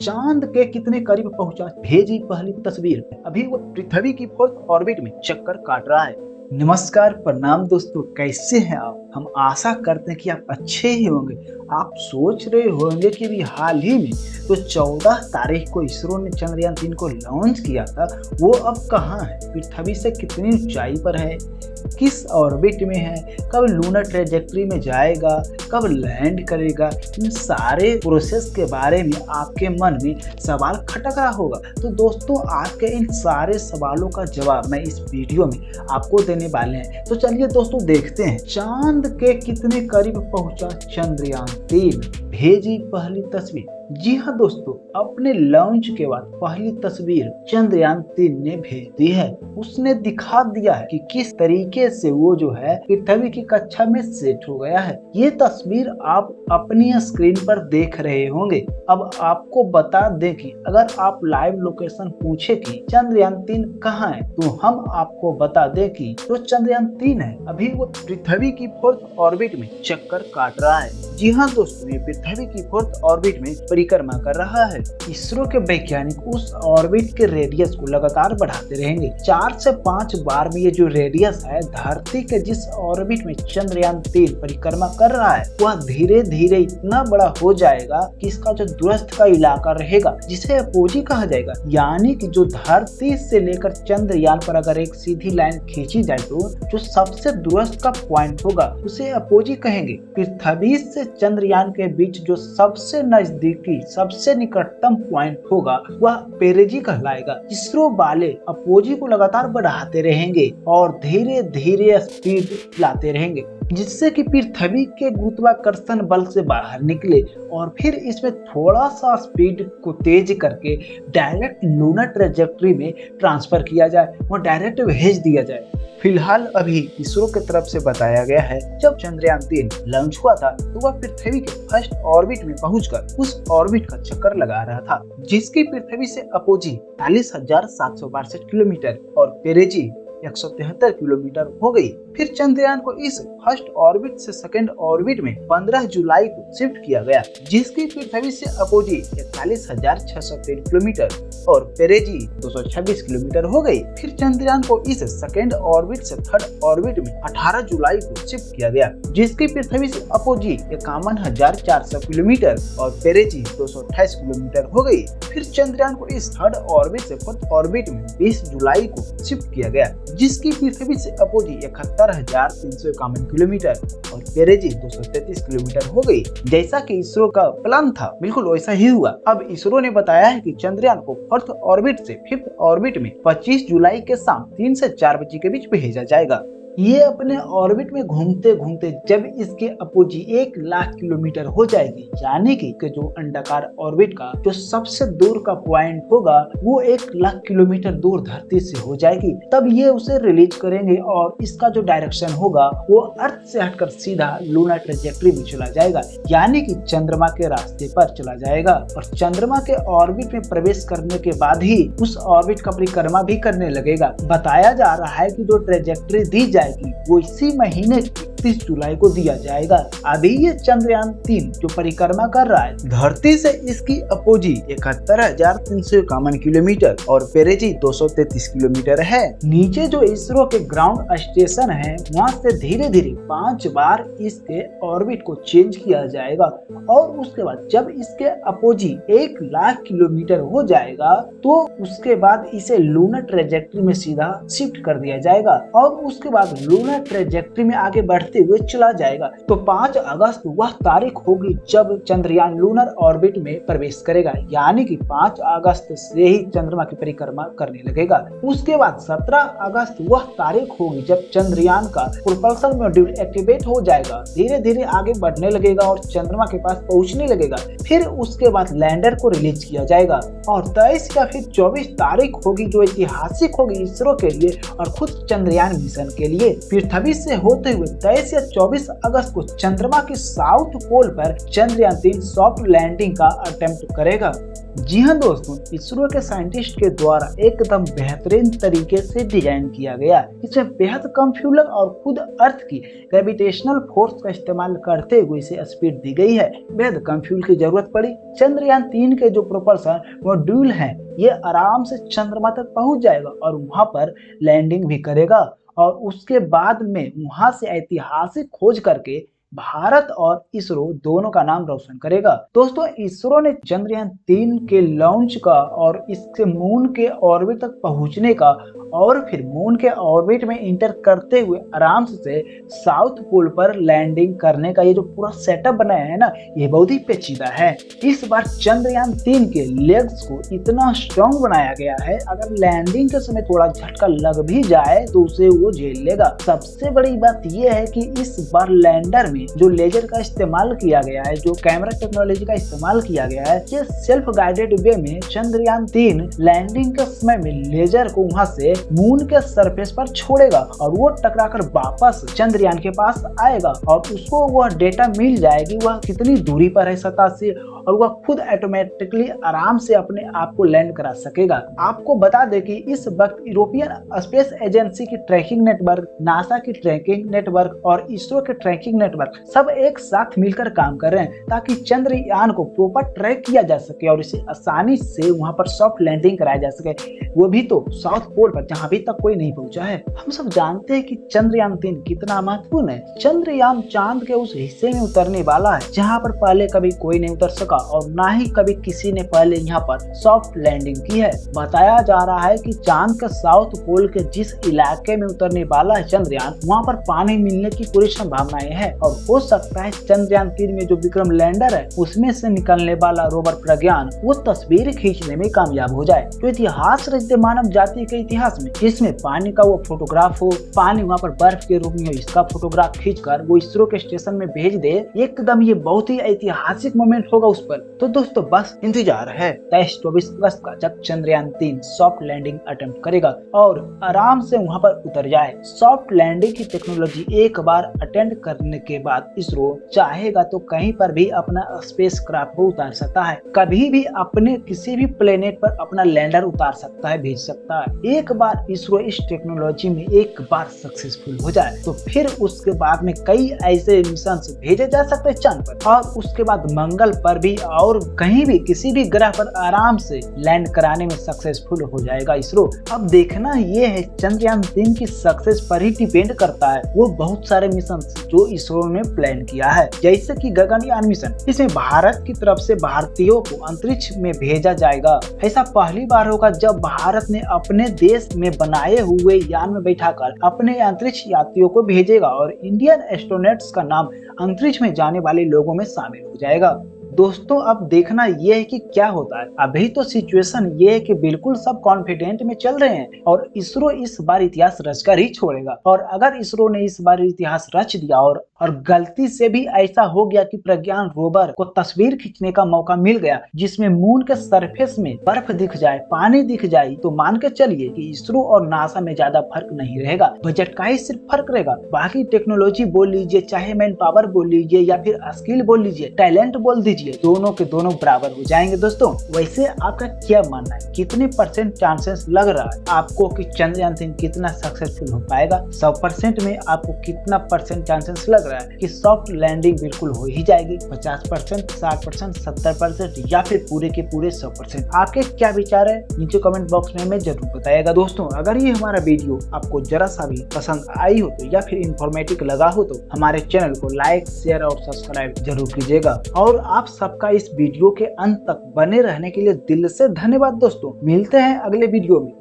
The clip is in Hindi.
चांद के कितने करीब पहुंचा, भेजी पहली तस्वीर। अभी वो पृथ्वी की फोर्थ ऑर्बिट में चक्कर काट रहा है। नमस्कार, प्रणाम दोस्तों, कैसे हैं आप? हम आशा करते हैं कि आप अच्छे ही होंगे। आप सोच रहे होंगे कि अभी हाल ही में तो 14 तारीख को इसरो ने चंद्रयान 3 को लॉन्च किया था, वो अब कहाँ है, पृथ्वी से कितनी ऊंचाई पर है, किस ऑर्बिट में है, कब लूनर ट्रेजेक्ट्री में जाएगा, कब लैंड करेगा। इन सारे प्रोसेस के बारे में आपके मन में सवाल खटक रहा होगा। तो दोस्तों, आज के इन सारे सवालों का जवाब मैं इस वीडियो में आपको देने वाले हैं। तो चलिए दोस्तों, देखते हैं चांद के कितने करीब पहुंचा चंद्रयान 3, भेजी पहली तस्वीर। जी हाँ दोस्तों, अपने लॉन्च के बाद पहली तस्वीर चंद्रयान 3 ने भेज दी है। उसने दिखा दिया है कि किस तरीके से वो जो है पृथ्वी की कक्षा में सेट हो गया है। ये तस्वीर आप अपनी स्क्रीन पर देख रहे होंगे। अब आपको बता दें कि अगर आप लाइव लोकेशन पूछे कि चंद्रयान 3 कहाँ है, तो हम आपको बता दें कि जो चंद्रयान 3 है अभी वो पृथ्वी की फोर्थ ऑर्बिट में चक्कर काट रहा है। जी हाँ दोस्तों, ये पृथ्वी की फोर्थ ऑर्बिट में परिक्रमा कर रहा है। इसरो के वैज्ञानिक उस ऑर्बिट के रेडियस को लगातार बढ़ाते रहेंगे। 4 से 5 बार में ये जो रेडियस है धरती के जिस ऑर्बिट में चंद्रयान 3 परिक्रमा कर रहा है, वह धीरे धीरे इतना बड़ा हो जाएगा कि इसका जो दूरस्थ का इलाका रहेगा, जिसे अपोजी कहा जाएगा, यानी कि जो धरती से लेकर चंद्रयान पर अगर एक सीधी लाइन खींची जाए तो जो सबसे दूरस्थ का पॉइंट होगा उसे अपोजी कहेंगे। पृथ्वी से चंद्रयान के बीच जो सबसे नजदीकी, सबसे निकटतम पॉइंट होगा वह पेरेजी कहलाएगा। इसरो वाले अपोजी को लगातार बढ़ाते रहेंगे और धीरे धीरे स्पीड लाते रहेंगे, जिससे कि पृथ्वी के गुरुत्वाकर्षण बल से बाहर निकले और फिर इसमें थोड़ा सा स्पीड को तेज करके डायरेक्ट लूनर ट्रेजेक्ट्री में ट्रांसफर किया जाए, वो डायरेक्ट भेज दिया जाए। फिलहाल अभी इसरो की तरफ से बताया गया है, जब चंद्रयान 3 लॉन्च हुआ था तो वह पृथ्वी के फर्स्ट ऑर्बिट में पहुंचकर उस ऑर्बिट का चक्कर लगा रहा था, जिसकी पृथ्वी से अपोजी 40,762 किलोमीटर और पेरेजी 173 किलोमीटर हो गई। फिर चंद्रयान को इस फर्स्ट ऑर्बिट से सेकंड ऑर्बिट में 15 जुलाई को शिफ्ट किया गया, जिसकी पृथ्वी से अपोजी 41,603 किलोमीटर और पेरेजी 226 किलोमीटर हो गई। फिर चंद्रयान को इस सेकंड ऑर्बिट से थर्ड ऑर्बिट में 18 जुलाई को शिफ्ट किया गया, जिसकी पृथ्वी से अपोजी 51,400 किलोमीटर और पेरेजी 228 किलोमीटर हो गई। फिर चंद्रयान को इस थर्ड ऑर्बिट से फोर्थ ऑर्बिट में 20 जुलाई को शिफ्ट किया गया, जिसकी पृथ्वी से अपोजी 71,351 किलोमीटर और पेरेजी 233 किलोमीटर हो गई। जैसा कि इसरो का प्लान था, बिल्कुल वैसा ही हुआ। अब इसरो ने बताया है कि चंद्रयान को फोर्थ ऑर्बिट से फिफ्थ ऑर्बिट में 25 जुलाई के शाम 3 से 4 बजे के बीच भेजा जाएगा। ये अपने ऑर्बिट में घूमते घूमते जब इसके अपोजी 1,00,000 किलोमीटर हो जाएगी, यानी कि जो अंडाकार ऑर्बिट का जो सबसे दूर का पॉइंट होगा वो 1,00,000 किलोमीटर दूर धरती से हो जाएगी, तब ये उसे रिलीज करेंगे और इसका जो डायरेक्शन होगा वो अर्थ से हटकर सीधा लूनर ट्रेजेक्ट्री में चला जाएगा, यानी कि चंद्रमा के रास्ते पर चला जाएगा और चंद्रमा के ऑर्बिट में प्रवेश करने के बाद ही उस ऑर्बिट का परिक्रमा भी करने लगेगा। बताया जा रहा है कि जो ट्रेजेक्ट्री दी जाए वो इसी महीने 31 जुलाई को दिया जाएगा। अभी ये चंद्रयान 3 जो परिक्रमा कर रहा है धरती से, इसकी अपोजी 71,351 किलोमीटर और पेरेजी 233 किलोमीटर है। नीचे जो इसरो के ग्राउंड स्टेशन है, वहाँ से धीरे धीरे 5 बार इसके ऑर्बिट को चेंज किया जाएगा और उसके बाद जब इसके अपोजी 1,00,000 किलोमीटर हो जाएगा तो उसके बाद इसे लूनर ट्रेजेक्ट्री में सीधा शिफ्ट कर दिया जाएगा और उसके बाद लूनर ट्रेजेक्ट्री में आगे बढ़ते हुए चला जाएगा। तो 5 अगस्त वह तारीख होगी जब चंद्रयान लूनर ऑर्बिट में प्रवेश करेगा, यानी कि 5 अगस्त से ही चंद्रमा की परिक्रमा करने लगेगा। उसके बाद 17 अगस्त वह तारीख होगी जब चंद्रयान का प्रोपल्शन मॉड्यूल एक्टिवेट हो जाएगा, धीरे धीरे आगे बढ़ने लगेगा और चंद्रमा के पास पहुंचने लगेगा। फिर उसके बाद लैंडर को रिलीज किया जाएगा और 23 या फिर 24 तारीख होगी जो ऐतिहासिक होगी इसरो के लिए और खुद चंद्रयान मिशन के लिए। पृथ्वी से होते हुए 23 23 या 24 अगस्त को चंद्रमा के साउथ पोल पर चंद्रयान 3 सॉफ्ट लैंडिंग का अटेम्प्ट करेगा। जी हाँ दोस्तों, इसरो के साइंटिस्ट के द्वारा एकदम बेहतरीन तरीके से डिजाइन किया गया। इसमें बेहद कम फ्यूल और खुद अर्थ की ग्रेविटेशनल फोर्स का इस्तेमाल करते हुए इसे स्पीड दी गई है। बेहद कम फ्यूल की जरूरत पड़ी। चंद्रयान 3 के जो प्रोपल्सन मॉड्यूल हैं, ये आराम से चंद्रमा तक पहुंच जाएगा और वहां पर लैंडिंग भी करेगा और उसके बाद में वहां से ऐतिहासिक खोज करके भारत और इसरो दोनों का नाम रोशन करेगा। दोस्तों, इसरो ने चंद्रयान 3 के लॉन्च का और इसके मून के ऑर्बिट तक पहुंचने का और फिर मून के ऑर्बिट में इंटर करते हुए आराम से साउथ पोल पर लैंडिंग करने का ये जो पूरा सेटअप बनाया है ना, ये बहुत ही पेचीदा है। इस बार चंद्रयान 3 के लेग्स को इतना स्ट्रॉन्ग बनाया गया है, अगर लैंडिंग के समय थोड़ा झटका लग भी जाए तो उसे वो झेल लेगा। सबसे बड़ी बात यह है कि इस बार लैंडर में जो लेजर का इस्तेमाल किया गया है, जो कैमरा टेक्नोलॉजी का इस्तेमाल किया गया है, ये सेल्फ गाइडेड वे में चंद्रयान 3 लैंडिंग के समय में लेजर को वहां से मून के सरफेस पर छोड़ेगा और वो टकराकर वापस चंद्रयान के पास आएगा और उसको वह डेटा मिल जाएगी वह कितनी दूरी पर है सतह से, और वह खुद ऑटोमेटिकली आराम से अपने आप को लैंड करा सकेगा। आपको बता दें कि इस वक्त यूरोपियन स्पेस एजेंसी की ट्रैकिंग नेटवर्क, नासा की ट्रैकिंग नेटवर्क और इसरो के ट्रैकिंग नेटवर्क सब एक साथ मिलकर काम कर रहे हैं ताकि चंद्रयान को प्रॉपर ट्रैक किया जा सके और इसे आसानी से वहां पर सॉफ्ट लैंडिंग कराया जा सके, वो भी तो साउथ पोल पर जहां अभी तक कोई नहीं पहुंचा है। हम सब जानते हैं कि चंद्रयान 3 कितना महत्वपूर्ण है। चंद्रयान चांद के उस हिस्से में उतरने वाला है जहां पर पहले कभी कोई नहीं उतर सका और ना ही कभी किसी ने पहले यहाँ पर सॉफ्ट लैंडिंग की है। बताया जा रहा है कि चांद के साउथ पोल के जिस इलाके में उतरने वाला है चंद्रयान, वहाँ पर पानी मिलने की पूरी संभावनाएं है और हो सकता है चंद्रयान 3 में जो विक्रम लैंडर है उसमें से निकलने वाला रोवर प्रज्ञान वो तस्वीर खींचने में कामयाब हो जाए। तो इतिहास रच दे मानव जाति के इतिहास में, जिसमें पानी का वो फोटोग्राफ हो, पानी वहाँ पर बर्फ के रूप में हो, इसका फोटोग्राफ खींचकर वो इसरो के स्टेशन में भेज दे, एकदम ये बहुत ही ऐतिहासिक मोमेंट होगा उस पर। तो दोस्तों बस इंतजार है 23-24 अगस्त का, जब चंद्रयान 3 सॉफ्ट लैंडिंग अटेम्प्ट करेगा और आराम से वहाँ पर उतर जाए। सॉफ्ट लैंडिंग की टेक्नोलॉजी एक बार अटेंड करने के बाद इसरो चाहेगा तो कहीं पर भी अपना स्पेस क्राफ्ट को उतार सकता है, कभी भी अपने किसी भी प्लेनेट पर अपना लैंडर उतार सकता है, भेज सकता है। एक बार इसरो इस टेक्नोलॉजी में एक बार सक्सेसफुल हो जाए तो फिर उसके बाद में कई ऐसे मिशन भेजे जा सकते हैं चांद पर और उसके बाद मंगल पर भी और कहीं भी किसी भी ग्रह पर आराम से लैंड कराने में सक्सेसफुल हो जाएगा इसरो। अब देखना ये है चंद्रयान 3 की सक्सेस पर ही डिपेंड करता है वो बहुत सारे मिशन जो इसरो ने प्लान किया है, जैसे कि गगनयान मिशन। इसमें भारत की तरफ से भारतीयों को अंतरिक्ष में भेजा जाएगा। ऐसा पहली बार होगा जब भारत ने अपने देश में बनाए हुए यान में बैठाकर अपने अंतरिक्ष यात्रियों को भेजेगा और इंडियन एस्ट्रोनॉट्स का नाम अंतरिक्ष में जाने वाले लोगों में शामिल हो जाएगा। दोस्तों अब देखना यह है कि क्या होता है। अभी तो सिचुएशन ये है कि बिल्कुल सब कॉन्फिडेंट में चल रहे हैं और इसरो इस बार इतिहास रचकर ही छोड़ेगा। और अगर इसरो ने इस बार इतिहास रच दिया और गलती से भी ऐसा हो गया कि प्रज्ञान रोवर को तस्वीर खींचने का मौका मिल गया जिसमें मून के सरफेस में बर्फ दिख जाए, पानी दिख जाए, तो मान के चलिए कि इसरो और नासा में ज्यादा फर्क नहीं रहेगा, बजट का ही सिर्फ फर्क रहेगा। बाकी टेक्नोलॉजी बोल लीजिए, चाहे मैन पावर बोल लीजिए या फिर स्किल बोल लीजिए, टैलेंट बोल दीजिए, दोनों के दोनों बराबर हो जाएंगे। दोस्तों वैसे आपका क्या मानना है, कितने परसेंट चांसेस लग रहा है आपको कि चंद्रयान 3 कितना सक्सेसफुल हो पाएगा? 100% में आपको कितना परसेंट चांसेस लग रहा है कि सॉफ्ट लैंडिंग बिल्कुल हो ही जाएगी? 50%, 60%, 70% या फिर पूरे के पूरे 100%? आपके क्या विचार है नीचे कमेंट बॉक्स में हमें जरूर बताइएगा। दोस्तों अगर ये हमारा वीडियो आपको जरा सा भी पसंद आई हो तो या फिर इंफॉर्मेटिव लगा हो तो हमारे चैनल को लाइक, शेयर और सब्सक्राइब जरूर कीजिएगा। और आप सबका इस वीडियो के अंत तक बने रहने के लिए दिल से धन्यवाद। दोस्तों मिलते हैं अगले वीडियो में।